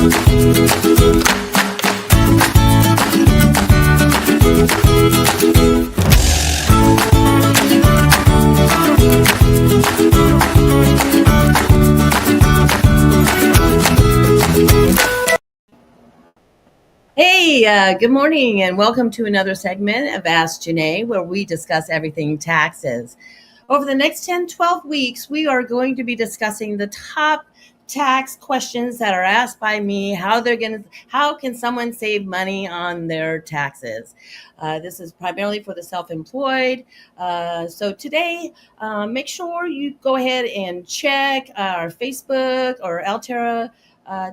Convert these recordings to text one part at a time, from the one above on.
Hey, good morning, and welcome to another segment of Ask Janae, where we discuss everything taxes. Over the next 10, 12 weeks, we are going to be discussing the top tax questions that are asked by me, how can someone save money on their taxes? This is primarily for the self-employed. So today, make sure you go ahead and check our Facebook or Altera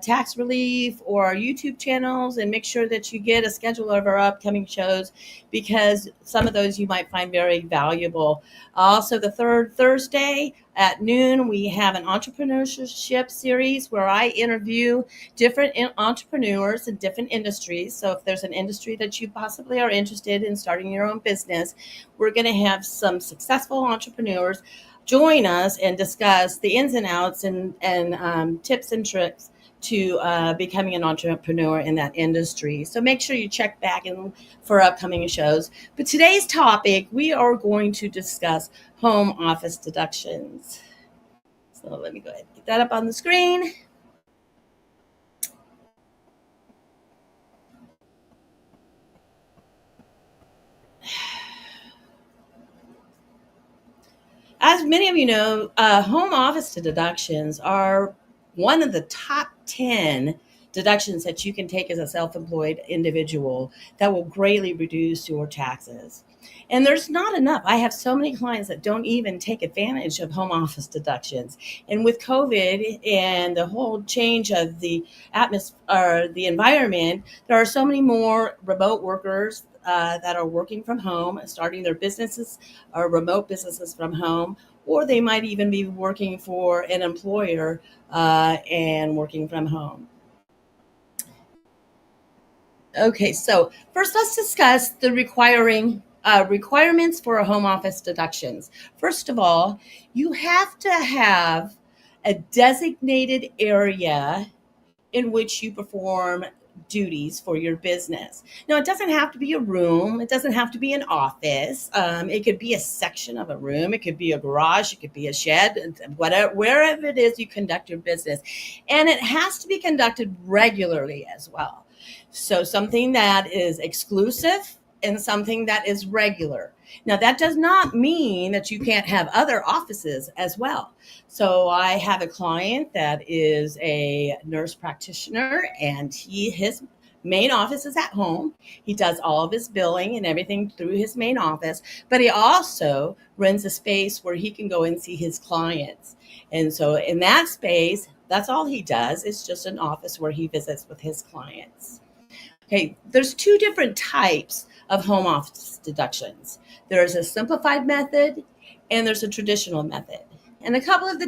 tax relief or our YouTube channels, and make sure that you get a schedule of our upcoming shows, because some of those you might find very valuable. Also, the third Thursday at noon, we have an entrepreneurship series where I interview different entrepreneurs in different industries. So if there's an industry that you possibly are interested in starting your own business, we're going to have some successful entrepreneurs join us and discuss the ins and outs and tips and tricks to becoming an entrepreneur in that industry. So make sure you check back in for upcoming shows. But today's topic, we are going to discuss home office deductions. So let me go ahead and get that up on the screen. As many of you know, home office deductions are one of the top 10 deductions that you can take as a self employed individual that will greatly reduce your taxes. And there's not enough. I have so many clients that don't even take advantage of home office deductions. And with COVID and the whole change of the atmosphere, or the environment, there are so many more remote workers that are working from home, starting their businesses or remote businesses from home, or they might even be working for an employer and working from home. Okay, so first let's discuss the requirements for a home office deductions. First of all, you have to have a designated area in which you perform duties for your business. Now, it doesn't have to be a room, it doesn't have to be an office. It could be a section of a room, it could be a garage, it could be a shed, whatever, wherever it is you conduct your business. And it has to be conducted regularly as well. So, something that is exclusive and something that is regular. Now, that does not mean that you can't have other offices as well. So I have a client that is a nurse practitioner, and his main office is at home. He does all of his billing and everything through his main office, but he also rents a space where he can go and see his clients. And so in that space, that's all he does. It's just an office where he visits with his clients. Okay, there's two different types of home office deductions. There's a simplified method and there's a traditional method, and a couple of the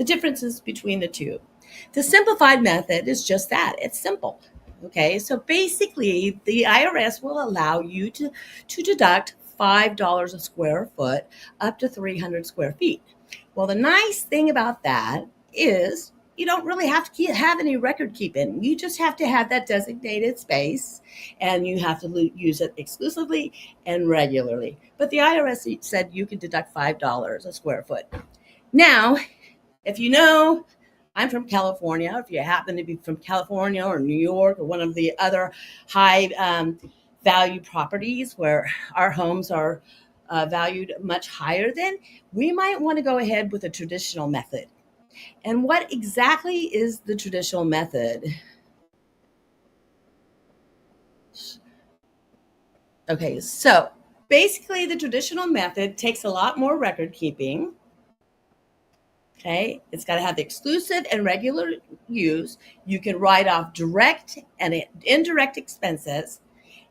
differences between the two. The simplified method is just that, it's simple. Okay, so basically the IRS will allow you to deduct $5 a square foot up to 300 square feet. Well, the nice thing about that is you don't really have to have any record keeping. You just have to have that designated space, and you have to use it exclusively and regularly. But the IRS said you could deduct $5 a square foot. Now, if you know, I'm from California. If you happen to be from California or New York or one of the other high value properties where our homes are valued much higher, then we might want to go ahead with a traditional method. And what exactly is the traditional method? Okay, so basically, the traditional method takes a lot more record keeping. Okay, it's got to have the exclusive and regular use. You can write off direct and indirect expenses.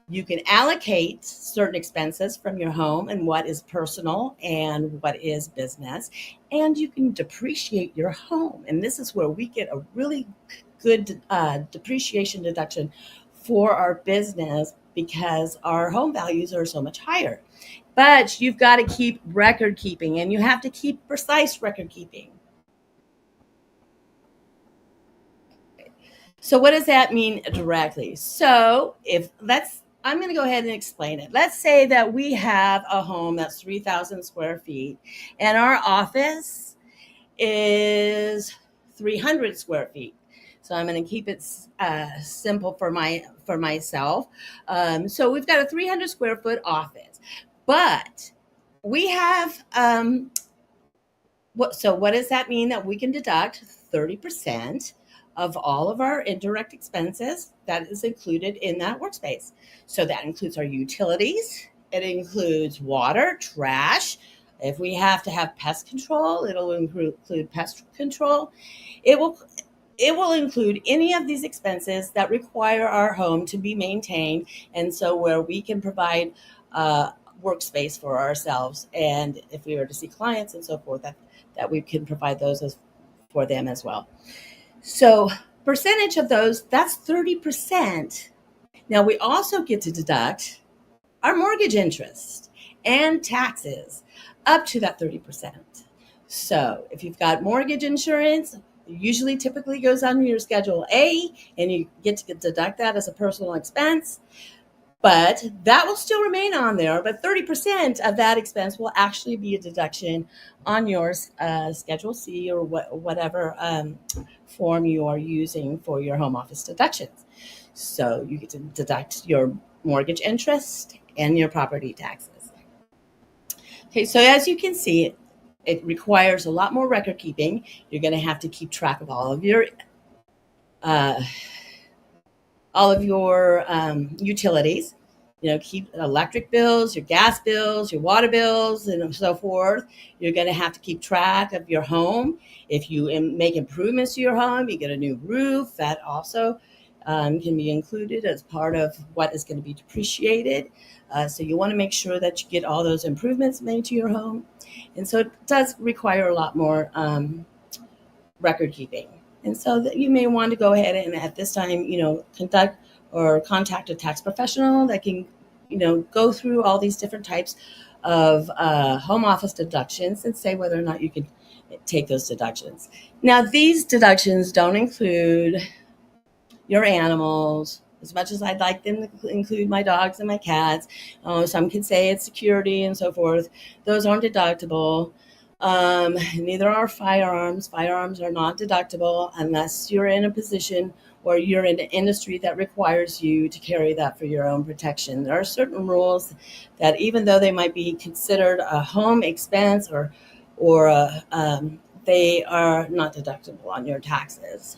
You can allocate certain expenses from your home and what is personal and what is business. And you can depreciate your home. And this is where we get a really good depreciation deduction for our business, because our home values are so much higher. But you've got to keep record keeping, and you have to keep precise record keeping. So what does that mean directly? So if let's I'm going to go ahead and explain it. Let's say that we have a home that's 3,000 square feet and our office is 300 square feet. So I'm going to keep it simple for myself. So we've got a 300 square foot office, but we have what does that mean? That we can deduct 30% of all of our indirect expenses that is included in that workspace. So that includes our utilities, it includes water, trash. If we have to have pest control, it'll include pest control. It will it will include any of these expenses that require our home to be maintained, and so where we can provide workspace for ourselves, and if we were to see clients and so forth, that we can provide those for them as well. So percentage of those, that's 30%. Now we also get to deduct our mortgage interest and taxes up to that 30%. So if you've got mortgage insurance, usually typically goes on your Schedule A, and you get to deduct that as a personal expense. But that will still remain on there. But 30% of that expense will actually be a deduction on your Schedule C or whatever form you are using for your home office deductions. So you get to deduct your mortgage interest and your property taxes. Okay, so as you can see, it requires a lot more record keeping. You're going to have to keep track of uh, all of your utilities. Keep electric bills, your gas bills, your water bills, and so forth. You're going to have to keep track of your home. If you make improvements to your home, you get a new roof, that also can be included as part of what is going to be depreciated. So you want to make sure that you get all those improvements made to your home. And so it does require a lot more record keeping. And so that you may want to go ahead and at this time, conduct or contact a tax professional that can, go through all these different types of home office deductions and say whether or not you can take those deductions. Now, these deductions don't include your animals. As much as I'd like them to include my dogs and my cats, some can say it's security and so forth. Those aren't deductible. Neither are firearms. Firearms are not deductible unless you're in a position or you're in an industry that requires you to carry that for your own protection. There are certain rules that, even though they might be considered a home expense or they are not deductible on your taxes.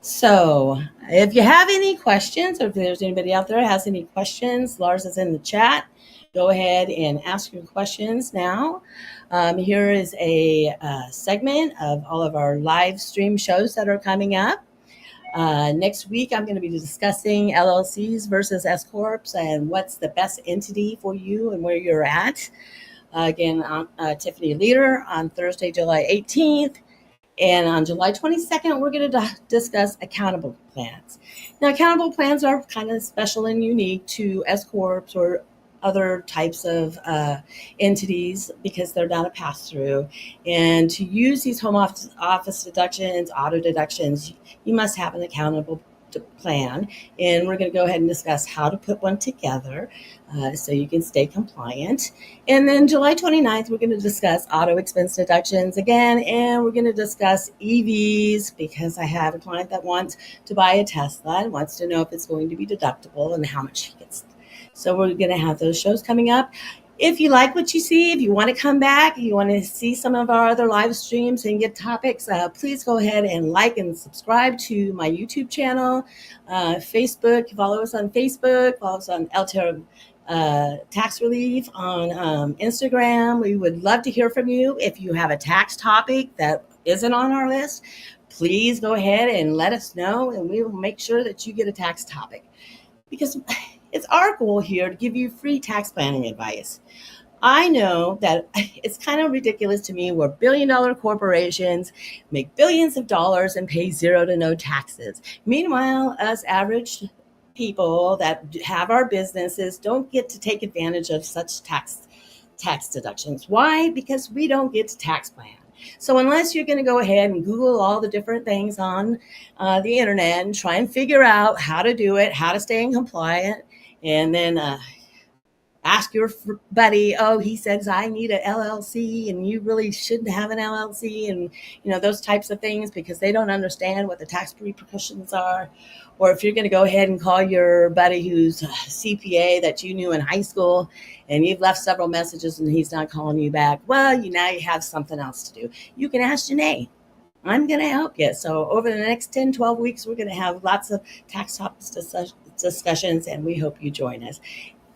So, if you have any questions, or if there's anybody out there that has any questions, Lars is in the chat. Go ahead and ask your questions now. Here is a segment of all of our live stream shows that are coming up. Next week, I'm going to be discussing LLCs versus S Corps and what's the best entity for you and where you're at. Again, I'm Tiffany Leader on Thursday, July 18th. And on July 22nd, we're going to discuss accountable plans. Now, accountable plans are kind of special and unique to S Corps or other types of entities because they're not a pass-through. And to use these home office deductions, auto deductions, you must have an accountable plan. And we're going to go ahead and discuss how to put one together so you can stay compliant. And then July 29th, we're going to discuss auto expense deductions again, and we're going to discuss EVs because I have a client that wants to buy a Tesla and wants to know if it's going to be deductible and how much he gets. So we're going to have those shows coming up. If you like what you see, if you want to come back, you want to see some of our other live streams and get topics, please go ahead and like and subscribe to my YouTube channel, Facebook. Follow us on Facebook. Follow us on Altair Tax Relief on Instagram. We would love to hear from you. If you have a tax topic that isn't on our list, please go ahead and let us know, and we will make sure that you get a tax topic. Because it's our goal here to give you free tax planning advice. I know that it's kind of ridiculous to me where billion-dollar corporations make billions of dollars and pay zero to no taxes. Meanwhile, us average people that have our businesses don't get to take advantage of such tax deductions. Why? Because we don't get to tax plan. So unless you're going to go ahead and Google all the different things on the internet and try and figure out how to do it, how to stay in compliant, and then ask your buddy, oh, he says I need an LLC and you really shouldn't have an LLC, and those types of things, because they don't understand what the tax repercussions are. Or if you're going to go ahead and call your buddy who's a CPA that you knew in high school and you've left several messages and he's not calling you back, well, now you have something else to do. You can ask Janae. I'm going to help you. So over the next 10, 12 weeks, we're going to have lots of tax topics discussions, and we hope you join us.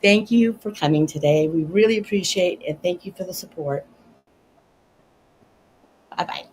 Thank you for coming today. We really appreciate it. Thank you for the support. Bye bye.